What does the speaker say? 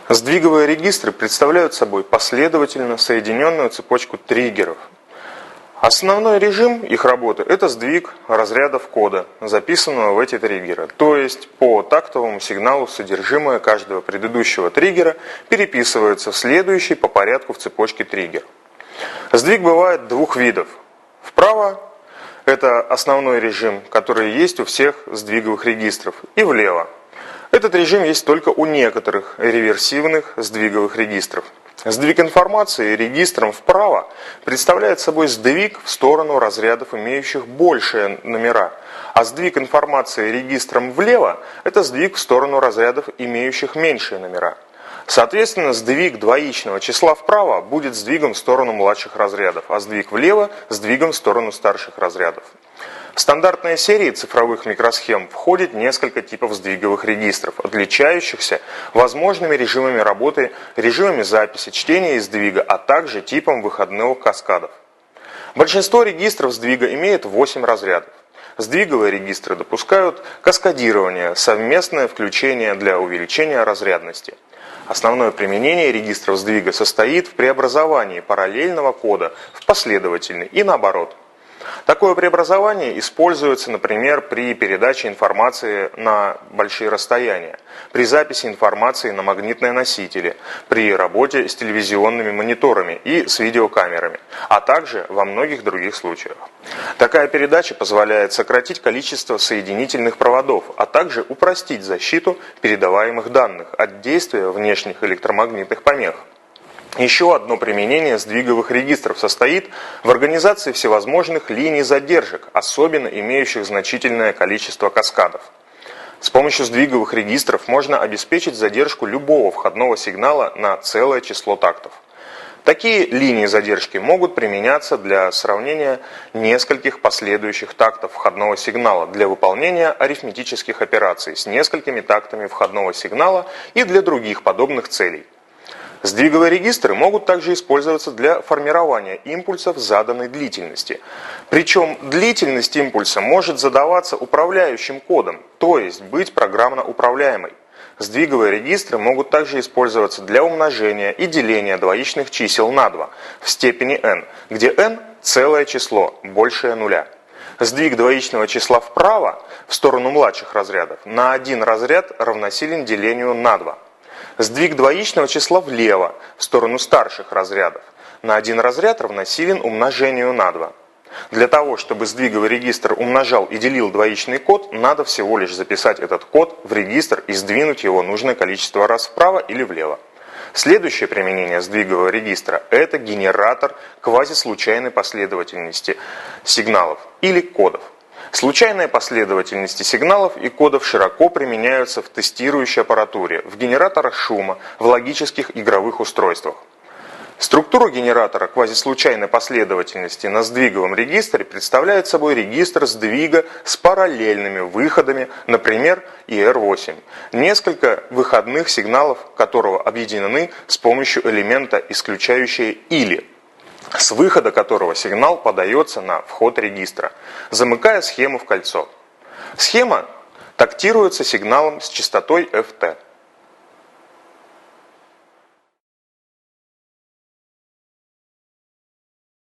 Сдвиговые регистры представляют собой последовательно соединенную цепочку триггеров. Основной режим их работы – это сдвиг разрядов кода, записанного в эти триггеры. То есть по тактовому сигналу содержимое каждого предыдущего триггера переписывается в следующий по порядку в цепочке триггер. Сдвиг бывает двух видов. Вправо – это основной режим, который есть у всех сдвиговых регистров, и влево. Этот режим есть только у некоторых реверсивных сдвиговых регистров. Сдвиг информации регистром вправо представляет собой сдвиг в сторону разрядов, имеющих большие номера, а сдвиг информации регистром влево – это сдвиг в сторону разрядов, имеющих меньшие номера. Соответственно, сдвиг двоичного числа вправо будет сдвигом в сторону младших разрядов, а сдвиг влево – сдвигом в сторону старших разрядов. В стандартные серии цифровых микросхем входит несколько типов сдвиговых регистров, отличающихся возможными режимами работы, режимами записи, чтения и сдвига, а также типом выходных каскадов. Большинство регистров сдвига имеет 8 разрядов. Сдвиговые регистры допускают каскадирование, совместное включение для увеличения разрядности. Основное применение регистров сдвига состоит в преобразовании параллельного кода в последовательный и наоборот. Такое преобразование используется, например, при передаче информации на большие расстояния, при записи информации на магнитные носители, при работе с телевизионными мониторами и с видеокамерами, а также во многих других случаях. Такая передача позволяет сократить количество соединительных проводов, а также упростить защиту передаваемых данных от действия внешних электромагнитных помех. Еще одно применение сдвиговых регистров состоит в организации всевозможных линий задержек, особенно имеющих значительное количество каскадов. С помощью сдвиговых регистров можно обеспечить задержку любого входного сигнала на целое число тактов. Такие линии задержки могут применяться для сравнения нескольких последующих тактов входного сигнала для выполнения арифметических операций с несколькими тактами входного сигнала и для других подобных целей. Сдвиговые регистры могут также использоваться для формирования импульсов заданной длительности. Причем длительность импульса может задаваться управляющим кодом, то есть быть программно управляемой. Сдвиговые регистры могут также использоваться для умножения и деления двоичных чисел на 2 в степени n, где n – целое число, большее нуля. Сдвиг двоичного числа вправо, в сторону младших разрядов, на один разряд равносилен делению на 2. Сдвиг двоичного числа влево, в сторону старших разрядов, на один разряд равносилен умножению на 2. Для того, чтобы сдвиговый регистр умножал и делил двоичный код, надо всего лишь записать этот код в регистр и сдвинуть его нужное количество раз вправо или влево. Следующее применение сдвигового регистра – это генератор квазислучайной последовательности сигналов или кодов. Случайные последовательности сигналов и кодов широко применяются в тестирующей аппаратуре, в генераторах шума, в логических игровых устройствах. Структура генератора квазислучайной последовательности на сдвиговом регистре представляет собой регистр сдвига с параллельными выходами, например, IR8, несколько выходных сигналов которого объединены с помощью элемента, исключающего «или», с выхода которого сигнал подается на вход регистра, замыкая схему в кольцо. Схема тактируется сигналом с частотой FT.